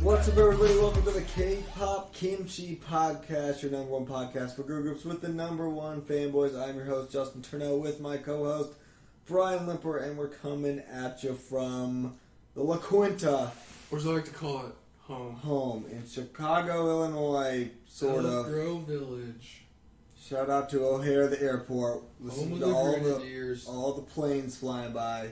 What's up, everybody? Welcome to the Kpop Kimchi Podcast, your number one podcast for girl groups with the number one fanboys. I'm your host, Justin Turneau, with my co-host, Brian Limper, and we're coming at you from the La Quinta. Or as I like to call it, home. Home in Chicago, Illinois, sort of. Grove Village. Shout out to O'Hare, the airport. Listen to Grenadiers. all the planes flying by.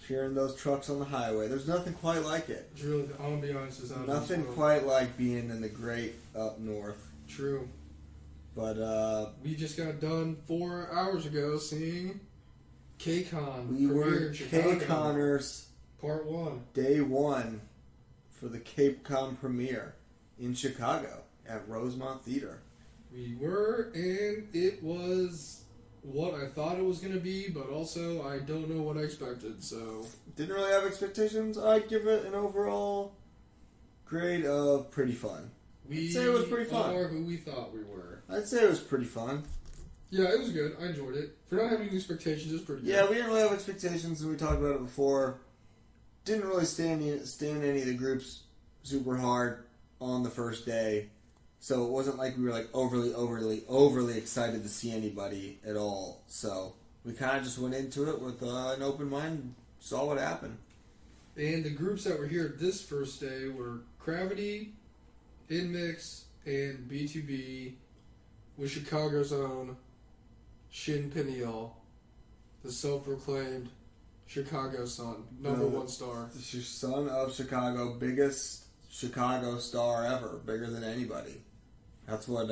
Hearing those trucks on the highway. There's nothing quite like it. It's really, I'm going to be honest, it's out Nothing quite like being in the great up north. True. But, we just got done 4 hours ago seeing KCON. we were KCONers. Part 1. Day 1 for the KCON premiere in Chicago at Rosemont Theater. We were, and it was what I thought it was going to be, but also I don't know what I expected, so... Didn't really have expectations. I'd give it an overall grade of pretty fun. I'd say it was pretty fun. Are who we thought we were. I'd say it was pretty fun. Yeah, it was good. I enjoyed it. For not having expectations, it was pretty good. Yeah, we didn't really have expectations, and we talked about it before. Didn't really stand any of the groups super hard on the first day. So it wasn't like we were like overly excited to see anybody at all. So we kind of just went into it with an open mind, saw what happened. And the groups that were here this first day were Cravity, NMIXX, and Btob, with Chicago's own Shin Peniel, the self-proclaimed Chicago son, number one star. The son of Chicago, biggest Chicago star ever, bigger than anybody. That's what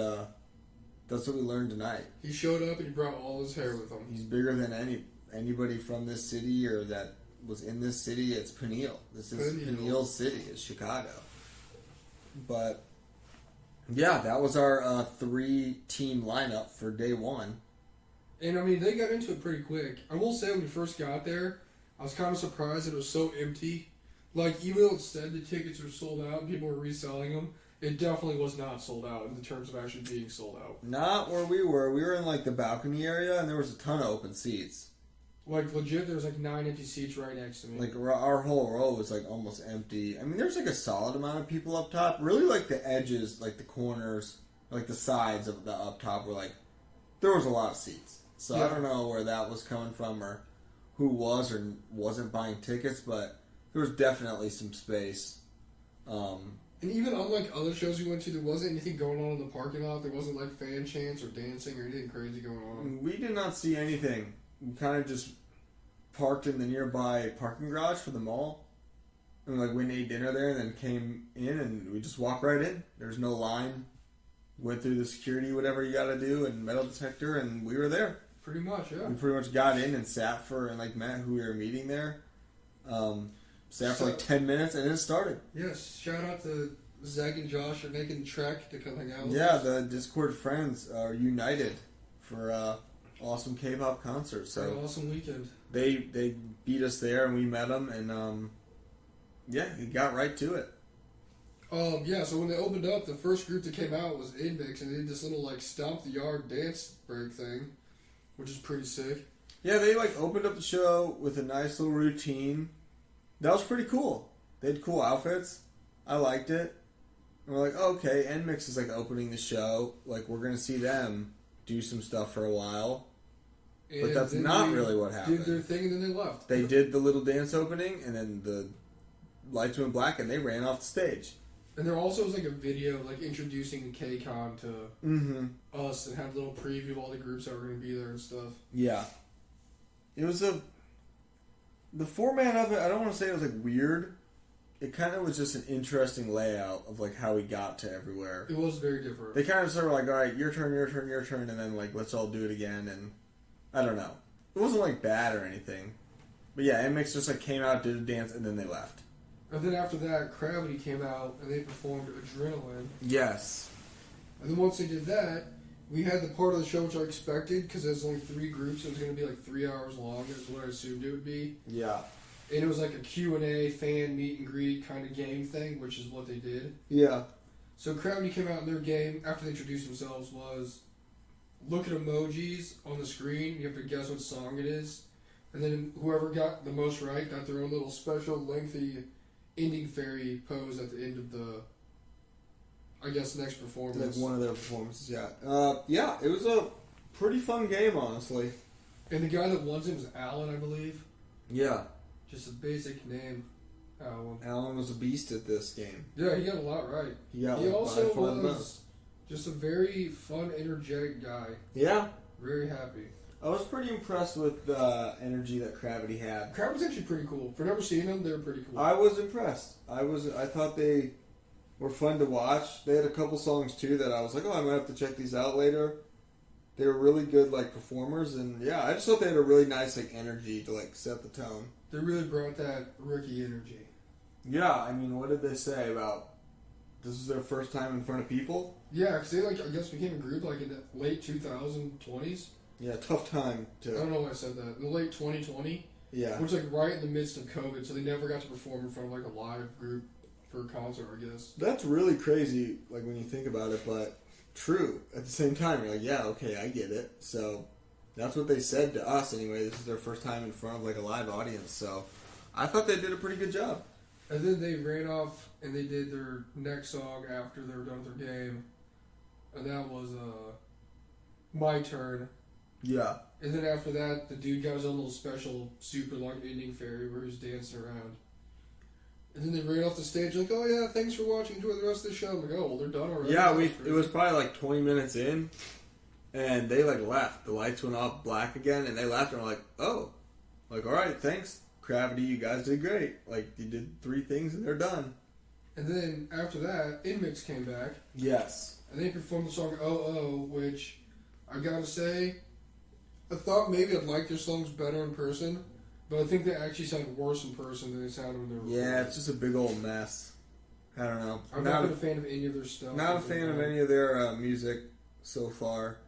we learned tonight. He showed up and he brought all his hair with him. He's bigger than anybody from this city or that was in this city. It's Peniel. This is Peniel's city. It's Chicago. But yeah, that was our 3-team lineup for day 1. And I mean, they got into it pretty quick. I will say, when we first got there, I was kind of surprised that it was so empty. Like, even though it said the tickets were sold out and people were reselling them, it definitely was not sold out in terms of actually being sold out. Not where we were. We were in like the balcony area, and there was a ton of open seats. Like, legit, there was like 9 empty seats right next to me. Like, our whole row was like almost empty. I mean, there's like a solid amount of people up top. Really, like the edges, like the corners, like the sides of the up top were like, there was a lot of seats. So yeah. I don't know where that was coming from or who was or wasn't buying tickets, but there was definitely some space. And even unlike other shows we went to, there wasn't anything going on in the parking lot. There wasn't like fan chants or dancing or anything crazy going on. We did not see anything. We kind of just parked in the nearby parking garage for the mall. And like went and ate dinner there and then came in and we just walked right in. There's no line. Went through the security, whatever you gotta do, and metal detector, and we were there. Pretty much, yeah. We pretty much got in and sat for, and like met who we were meeting there. Sat for like 10 minutes and then it started. Yes, shout out to Zach and Josh for making the trek to come hang out with Yeah, us. the Discord friends are united for awesome K-pop concert. So an awesome weekend. They beat us there and we met them and yeah, he got right to it. Yeah, so when they opened up, the first group that came out was NMIXX, and they did this little like stomp the yard dance break thing, which is pretty sick. Yeah, they like opened up the show with a nice little routine. That was pretty cool. They had cool outfits. I liked it. And we're like, oh, okay, NMIXX is like opening the show. Like, we're going to see them do some stuff for a while. And but that's not really what happened. Did their thing and then they left. They did the little dance opening and then the lights went black and they ran off the stage. And there also was like a video like introducing KCON to us and had a little preview of all the groups that were going to be there and stuff. Yeah. It was the format of it, I don't want to say it was like weird. It kind of was just an interesting layout of like how we got to everywhere. It was very different. They kind of sort of like, all right, your turn, and then like let's all do it again. And I don't know. It wasn't like bad or anything. But yeah, NMIXX just like came out, did a dance, and then they left. And then after that, Cravity came out and they performed Adrenaline. Yes. And then once they did that, we had the part of the show which I expected, because there's only 3 groups, so it was going to be like 3 hours long, is what I assumed it would be. Yeah. And it was like a Q&A, fan meet and greet kind of game thing, which is what they did. Yeah. So Cravity came out in their game, after they introduced themselves, was look at emojis on the screen, you have to guess what song it is, and then whoever got the most right got their own little special lengthy ending fairy pose at the end of the, I guess, next performance. Like one of their performances, yeah. Yeah, it was a pretty fun game, honestly. And the guy that won it was Alan, I believe. Yeah. Just a basic name, Alan. Alan was a beast at this game. Yeah, he got a lot right. He also by far the was most. just a very fun, energetic guy. Yeah. Very happy. I was pretty impressed with the energy that Cravity had. Gravity's actually pretty cool. For never seeing them, they were pretty cool. I was impressed. I thought they were fun to watch. They had a couple songs too that I was like, oh, I might have to check these out later. They were really good like performers, and yeah, I just thought they had a really nice like energy to like set the tone. They really brought that rookie energy. Yeah, I mean, what did they say about this is their first time in front of people? Yeah, because they like I guess became a group like in the late 2020s. Yeah, tough time to. I don't know why I said that. In the late 2020. Yeah. Which like right in the midst of COVID, so they never got to perform in front of like a live group for a concert, I guess. That's really crazy, like when you think about it, but true. At the same time, you're like, yeah, okay, I get it. So that's what they said to us anyway. This is their first time in front of like a live audience, so I thought they did a pretty good job. And then they ran off and they did their next song after they were done with their game, and that was My Turn. Yeah. And then after that, the dude got his own little special super long ending fairy where he was dancing around. And then they ran off the stage like, oh yeah, thanks for watching, enjoy the rest of the show. I'm like, oh, well, they're done already. Yeah, it was probably like 20 minutes in, and they like left. The lights went off black again, and they left, and we're like, oh. Like, all right, thanks, Cravity, you guys did great. Like, you did 3 things, and they're done. And then after that, NMIXX came back. Yes. And they performed the song Oh Oh, which I gotta say, I thought maybe I'd like their songs better in person, but I think they actually sound worse in person than they sounded when they were recorded. Yeah, it's just a big old mess. I don't know. I'm not been a fan of any of their stuff. Not a fan of any of their music so far.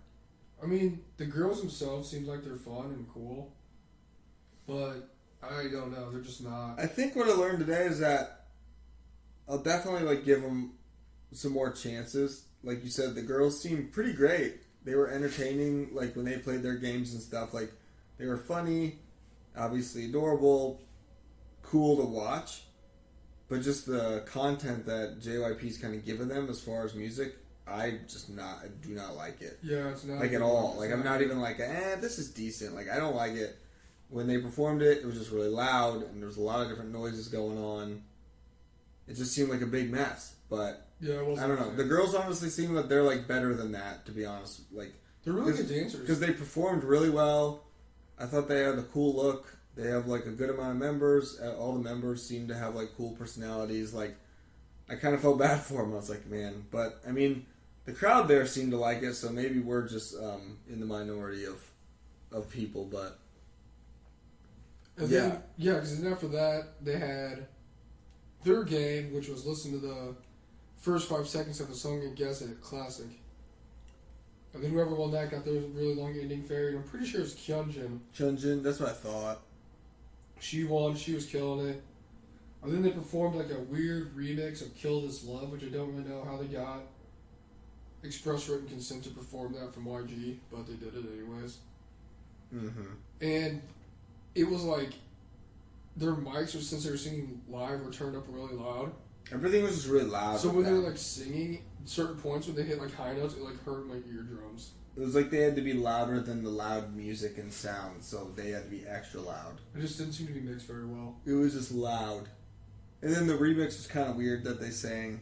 I mean, the girls themselves seem like they're fun and cool, but I don't know. They're just not. I think what I learned today is that I'll definitely like give them some more chances. Like you said, the girls seemed pretty great. They were entertaining, like when they played their games and stuff. Like they were funny, obviously adorable, cool to watch. But just the content that JYP's kind of given them as far as music, I do not like it. Yeah, it's not like at all. Like I'm not even like, this is decent. Like I don't like it. When they performed it, it was just really loud, and there was a lot of different noises going on. It just seemed like a big mess. But yeah, it wasn't I don't know. The girls honestly seem like they're like better than that, to be honest. Like they're really good dancers because they performed really well. I thought they had a cool look. They have like a good amount of members. All the members seem to have like cool personalities. Like I kind of felt bad for them. I was like, man, but I mean, the crowd there seemed to like it, so maybe we're just in the minority of people. But and then because then after that they had their game, which was listen to the first 5 seconds of the song and guess it, classic. And then whoever won that got their really long ending fairy. I'm pretty sure it's Kyunjin. Chunjin, that's what I thought. She won. She was killing it. And then they performed like a weird remix of "Kill This Love," which I don't really know how they got express written consent to perform that from YG, but they did it anyways. Mm-hmm. And it was like their mics, since they were singing live, were turned up really loud. Everything was just really loud. So when they were like singing, certain points when they hit like high notes, it like hurt my eardrums. It was like they had to be louder than the loud music and sound, so they had to be extra loud. It just didn't seem to be mixed very well. It was just loud. And then the remix was kind of weird that they sang.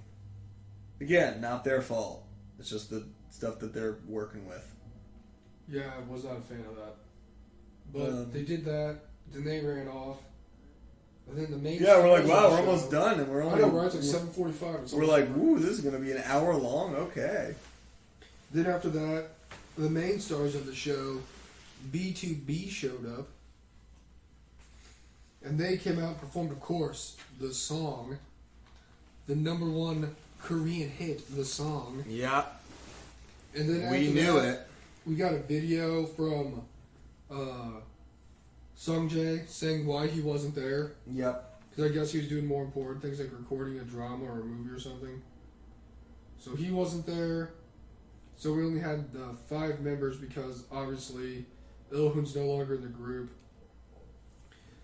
Again, not their fault. It's just the stuff that they're working with. Yeah, I was not a fan of that. But they did that, then they ran off. And then the main we're like, wow, we're almost done, and we're only. I know, right? It's like 7:45. We're like, woo, this is going to be an hour long. Okay. Then after that, the main stars of the show, B2B, showed up, and they came out and performed, of course, the song, the #1 Korean hit, the song. Yeah. And then we knew it. We got a video from Sungjae saying why he wasn't there. Yep. Because I guess he was doing more important things like recording a drama or a movie or something. So he wasn't there. So we only had 5 members because obviously Ilhoon's no longer in the group.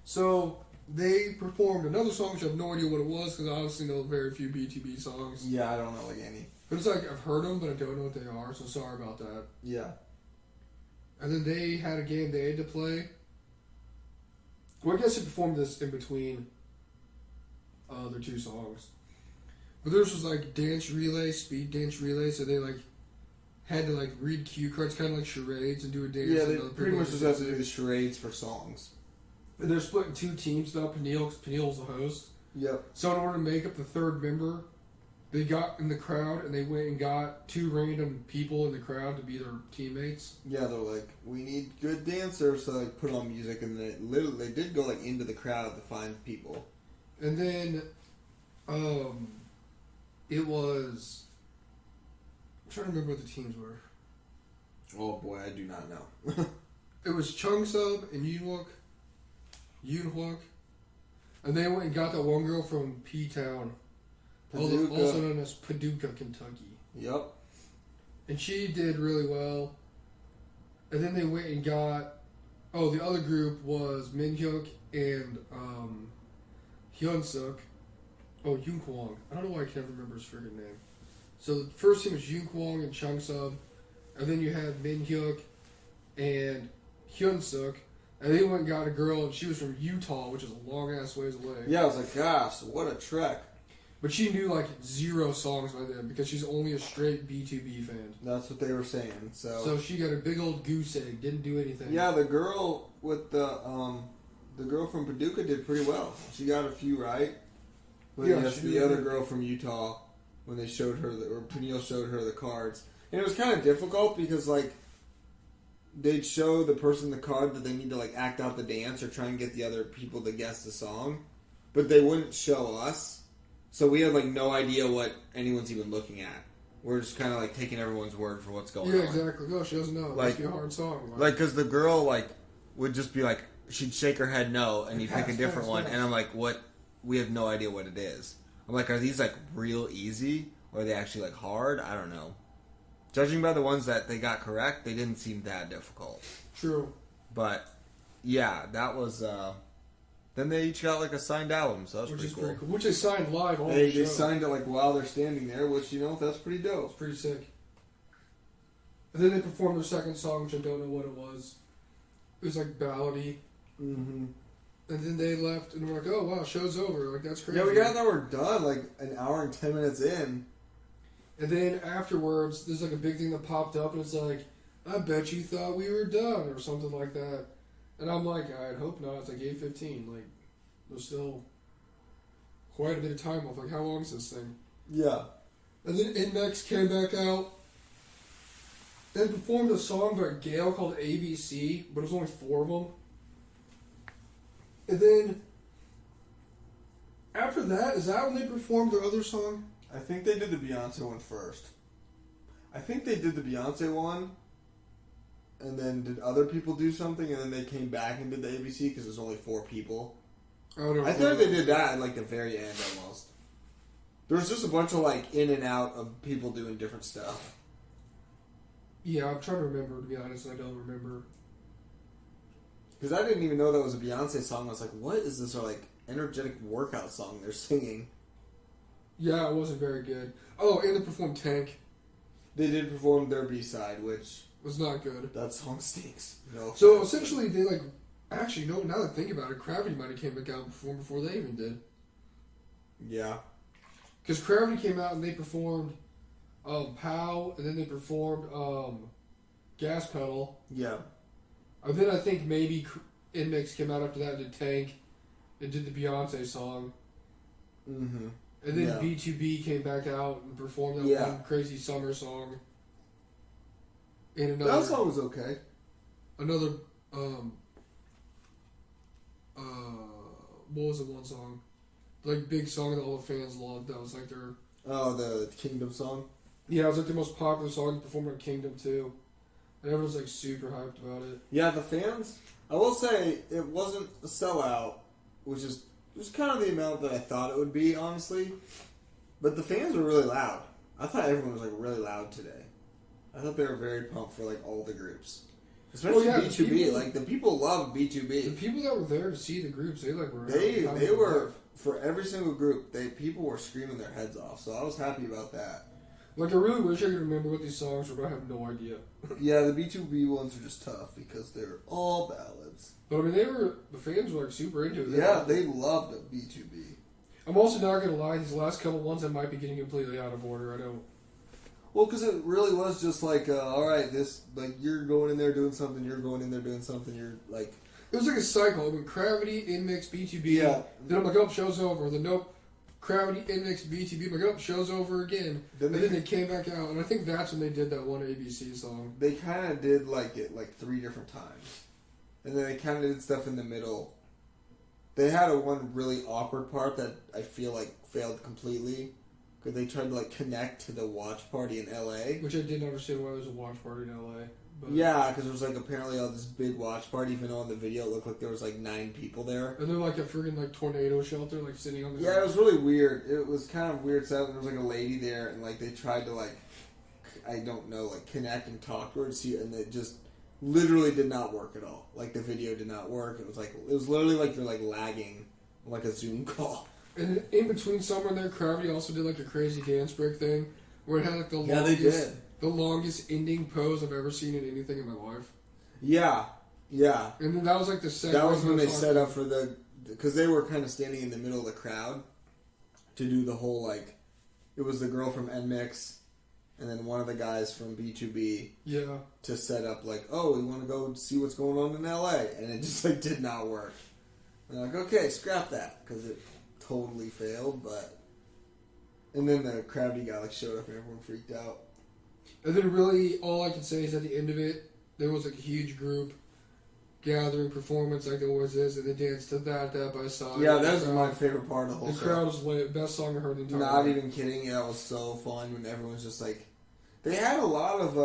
So they performed another song which I have no idea what it was because I honestly know very few BTB songs. Yeah, I don't know like any. But it's like I've heard them, but I don't know what they are, so sorry about that. Yeah. And then they had a game they had to play. Well, I guess they performed this in between their two songs. But theirs was like dance relay, speed dance relay, so they like had to like read cue cards, kind of like charades, and do a dance. Yeah, they pretty much just have to do the charades for songs. And they're split in two teams now. Peniel's the host. Yep. So in order to make up the third member, they got in the crowd and they went and got two random people in the crowd to be their teammates. Yeah, they're like, we need good dancers, so like put on music, and they did go like into the crowd to find people. And then, it was. I'm trying to remember what the teams were. Oh boy, I do not know. It was Chungsub and Yoonhwook, and they went and got that one girl from P-Town, also known as Paducah, Kentucky. Yep. And she did really well. And then they went and got. Oh, the other group was Minhyuk and Hyunsuk. Oh, Yoonkwang. I don't know why I can't remember his friggin' name. So the first team was Yoonkwang and Chungsub, and then you had Minhyuk and Hyunsuk, and they went and got a girl, and she was from Utah, which is a long ass ways away. Yeah, I was like, gosh, what a trek. But she knew like 0 songs by then because she's only a straight B2B fan. That's what they were saying. So she got a big old goose egg, didn't do anything. yeah, the girl with the girl from Paducah did pretty well. She got a few right. But Yeah, yes, the other girl from Utah, when they showed her, or Peniel showed her the cards. And it was kind of difficult because, like, they'd show the person the card that they need to, like, act out the dance or try and get the other people to guess the song. But they wouldn't show us. So we had, like, no idea what anyone's even looking at. We're just kind of, like, taking everyone's word for what's going on. Yeah, exactly. No, she doesn't know. It must be a hard song. Like, because the girl, like, would just be like, she'd shake her head no, and you'd pick a different one. Pass. And I'm like, what? We have no idea what it is. I'm like, are these like real easy or are they actually like hard? I don't know. Judging by the ones that they got correct, they didn't seem that difficult. True. But yeah, that was. Then they each got like a signed album, so that's Which pretty is cool. pretty cool. Which they signed live on the They show. signed it like while they're standing there, which that's pretty dope. It's pretty sick. And then they performed their second song, which I don't know what it was. It was like ballady. Mm-hmm. And then they left, and we're like, "Oh wow, show's over! Like that's crazy." Yeah, we got that we're done like an hour and 10 minutes in. And then afterwards, there's like a big thing that popped up, and it's like, "I bet you thought we were done," or something like that. And I'm like, "I'd hope not." It's like 8:15. Like, there's still quite a bit of time off. Like, how long is this thing? Yeah. And then NMIXX came back out and performed a song by Gail called ABC, but it was only 4 of them. And then, after that, is that when they performed their other song? I think they did the Beyonce one first. I think they did the Beyonce one, and then did other people do something, and then they came back and did the ABC because there's only 4 people. I thought they did that at like the very end almost. There was just a bunch of like in and out of people doing different stuff. Yeah, I'm trying to remember, to be honest, I don't remember. Because I didn't even know that was a Beyonce song. I was like, what is this like energetic workout song they're singing? Yeah, it wasn't very good. Oh, and they performed Tank. They did perform their B-side, which Was not good. that song stinks. No. So essentially, they like actually no. Now that I think about it, Cravity might have came back out before they even did. Yeah. Because Cravity came out and they performed Pow, and then they performed Gas Pedal. Yeah. And then I think maybe NMIXX came out after that and did Tank, and did the Beyonce song. Mm-hmm. And then Yeah. B2B came back out and performed that Yeah. one crazy summer song. And another That song was okay. another what was the one song? Like big song that all the fans loved. That was like their Oh, the Kingdom song. it was like their most popular song. Performed on Kingdom too, and everyone's like super hyped about it. Yeah, the fans. I will say it wasn't a sellout, which is it was kind of the amount that I thought it would be, honestly. But the fans were really loud. I thought everyone was like really loud today. I thought they were very pumped for like all the groups. Especially the B2B. people- Like, the people love B2B. The people that were there to see the groups, they like were. They having a were, laugh. for every single group, people were screaming their heads off. So I was happy about that. Like, I really wish I could remember what these songs were, but I have no idea. Yeah, the B2B ones are just tough because they're all ballads. But I mean, the fans were like super into it. Yeah, they loved B2B. I'm also not gonna lie, these last couple ones I might be getting completely out of order. I don't. Well, because it really was just like, all right, you're going in there doing something, you're going in there doing something, you're like... It was like a cycle. I went Cravity, NMIXX, B2B. Yeah. Then I'm like, oh, show's over. Then nope, Cravity, NMIXX, B2B. I'm like, oh, show's over again. Then And then they came back out, and I think that's when they did that one ABC song. They kind of did like it like 3 different times. And then they kind of did stuff in the middle. They had one really awkward part that I feel like failed completely. Because they tried to like connect to the watch party in LA. Which I didn't understand why there was a watch party in LA. But, Yeah, because there was like apparently all this big watch party, even though on the video it looked like there was like 9 people there. And they're like a friggin' like tornado shelter, like sitting on the Yeah, it was really weird. It was kind of weird setup. There was like a lady there, and like they tried to like, I don't know, like connect and talk to her to see, and it just literally did not work at all. Like the video did not work. It was literally like they're like lagging, like a Zoom call. And in between somewhere in there, Cravity also did like a crazy dance break thing, where it had like the Yeah, they did. the longest ending pose I've ever seen in anything in my life. Yeah, yeah. And then that was like the second. That was when they set up for because they were kind of standing in the middle of the crowd to do the whole like, it was the girl from NMIXX and then one of the guys from B2B. Yeah. To set up like, oh, we want to go see what's going on in LA, and it just like did not work. And they're like, okay, scrap that because it totally failed. But and then the Cravity guy like showed up and everyone freaked out. And then really all I can say is at the end of it, there was like a huge group gathering performance like there always is, and they danced to that by side. Yeah, that was my favorite part of the whole The show. crowd was lit. Best song I heard in the entire Not night. even kidding. Yeah, it was so fun when everyone's just like, they had a lot of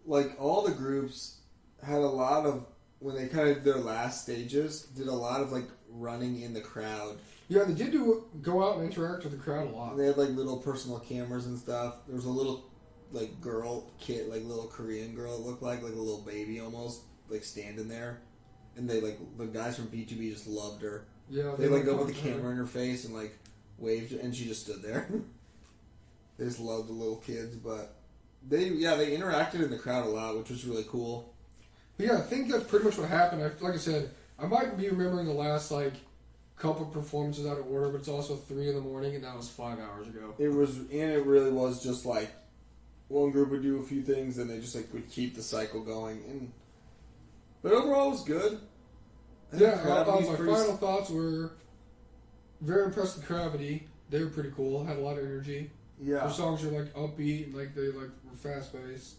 like all the groups had a lot of, when they kind of did their last stages, did a lot of like running in the crowd. Yeah, they did go out and interact with the crowd a lot. They had like little personal cameras and stuff. There was a little like little Korean girl it looked like a little baby almost, like standing there. And they like, the guys from B2B just loved her. Yeah, They like go loved with the her. camera in her face and like waved, and she just stood there. They just loved the little kids, but they interacted in the crowd a lot, which was really cool. But yeah, I think that's pretty much what happened. Like I said, I might be remembering the last like couple performances out of order, but it's also 3 a.m, and that was 5 hours ago. It really was just like one group would do a few things, and they just like would keep the cycle going. But overall, it was good. I think Yeah, Gravity's my pretty final thoughts were very impressed with Cravity. They were pretty cool, had a lot of energy. Yeah, Their songs are like upbeat and like they like were fast paced.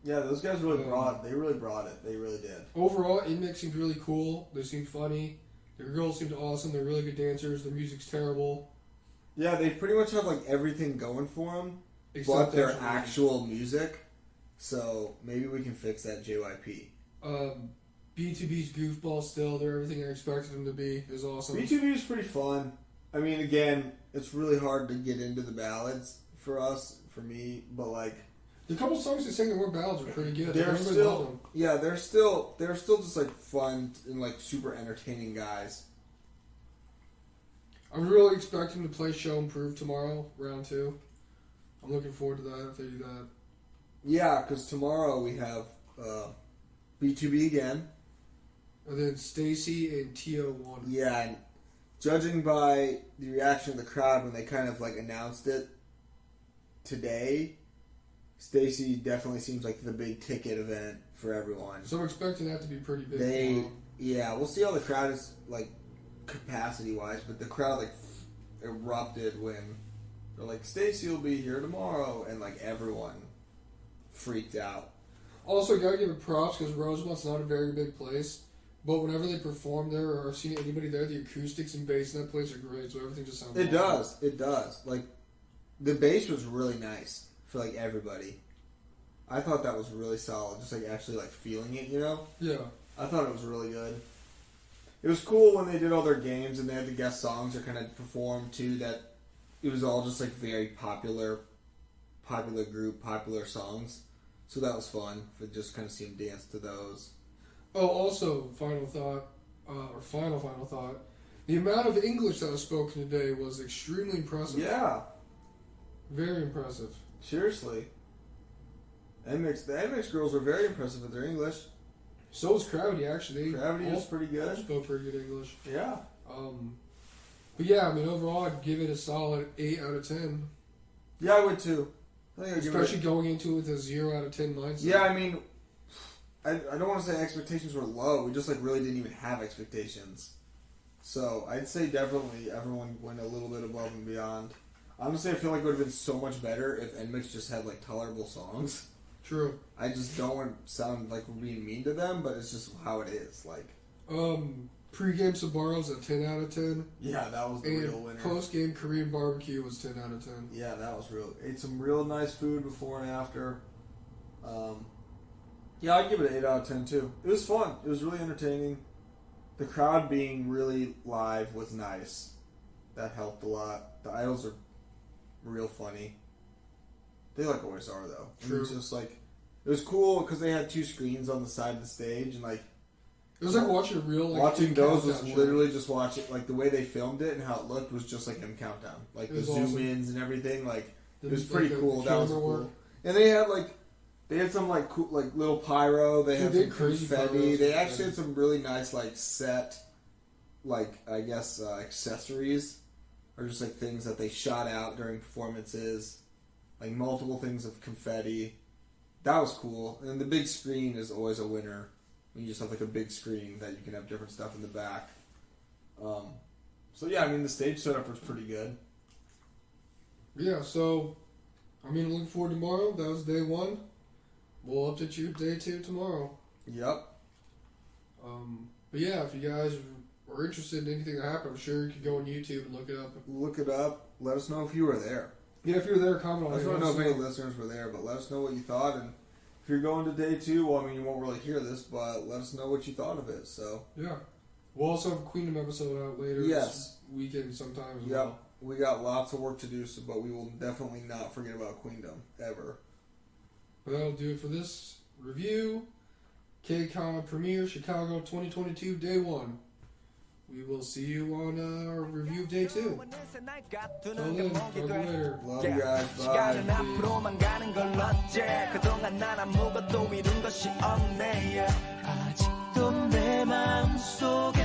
yeah. Those guys really brought. They really brought it. They really did. Overall, NMIXX seemed really cool. They seemed funny. Their girls seemed awesome. They're really good dancers. Their music's terrible. Yeah, they pretty much have like everything going for them, Except but their actually- actual music. So maybe we can fix that JYP. B2B's goofball still. They're everything I expected them to be. Is awesome. B2B is pretty fun. I mean, again, it's really hard to get into the ballads for me, but like The couple songs they sang that weren't ballads were pretty good. they're Everybody loved still, them. yeah, they're still just like fun and like super entertaining guys. I'm really expecting to play Show and Prove tomorrow, round 2. I'm looking forward to that if they do that. Yeah, because tomorrow we have B2B again. And then Stacy and TO1. Yeah, and judging by the reaction of the crowd when they kind of like announced it today, Stacy definitely seems like the big ticket event for everyone. So I'm expecting that to be pretty big. tomorrow. Yeah, we'll see how the crowd is like capacity wise, but the crowd like erupted when they're like, Stacy will be here tomorrow, and like everyone freaked out. Also, gotta give it props because Rosemont's not a very big place, but whenever they perform there or I've seen anybody there, the acoustics and bass in that place are great, so everything just sounds awesome. It does. Like the bass was really nice for like everybody. I thought that was really solid, just like actually like feeling it, you know? Yeah. I thought it was really good. It was cool when they did all their games and they had the guest songs that kind of performed too, that it was all just like very popular group, popular songs. So that was fun for just kind of seeing dance to those. Oh, also, final thought. The amount of English that was spoken today was extremely impressive. Yeah. Very impressive. Seriously. The NMIXX girls were very impressive with their English. So was Cravity, actually. Gravity was pretty good. Spoke pretty good English. Yeah. But yeah, I mean, overall, I'd give it a solid 8 out of 10. Yeah, I would too. I think Especially going into it with a 0 out of 10 mindset. Yeah, I mean, I don't want to say expectations were low. We just like really didn't even have expectations. So I'd say definitely everyone went a little bit above and beyond. Honestly, I feel like it would have been so much better if NMIXX just had like tolerable songs. True. I just don't want to sound like we're being mean to them, but it's just how it is. Like, pre-game Sabaro's a 10 out of 10. yeah, that was the And real winner. post-game Korean barbecue was 10 out of 10. Yeah, that was real. Ate some real nice food before and after. Yeah, I'd give it an 8 out of 10 too. It was fun. It was really entertaining. The crowd being really live was nice. That helped a lot. The idols are real funny. They like always are though. True. It was just like, it was cool because they had 2 screens on the side of the stage and like, it was like watching a real watching those was countdown literally just watching like the way they filmed it and how it looked was just like M Countdown, like the zoom awesome. ins and everything. Like The- it was pretty like the cool. That was camera cool. work. And they had some like cool like little pyro. They had Dude, they some crazy confetti. pyros. They actually had some really nice like set, like I guess accessories, or just like things that they shot out during performances, like multiple things of confetti. That was cool. And the big screen is always a winner. You just have like a big screen that you can have different stuff in the back. So yeah, I mean the stage setup was pretty good. Yeah, so, I mean, looking forward to tomorrow. That was day 1. We'll update you day 2 tomorrow. Yep. But yeah, if you guys are interested in anything that happened, I'm sure you can go on YouTube and look it up. Look it up. Let us know if you were there. Yeah, if you're there, comment on I it. just want to know if any listeners were there, but let us know what you thought. And if you're going to day 2, well, I mean, you won't really hear this, but let us know what you thought of it. So Yeah. We'll also have a Queendom episode out later this weekend sometime as well. We got lots of work to do, so but we will definitely not forget about Queendom, ever. But that'll do it for this review. KCON Premiere Chicago 2022 Day 1. We will see you on our review of Day 2. Till then, talk to you later. Love you guys. 시간은 Bye. 앞으로만 가는 걸 어째 그동안 난 아무것도 이룬 것이 없네 아직도 내 마음속에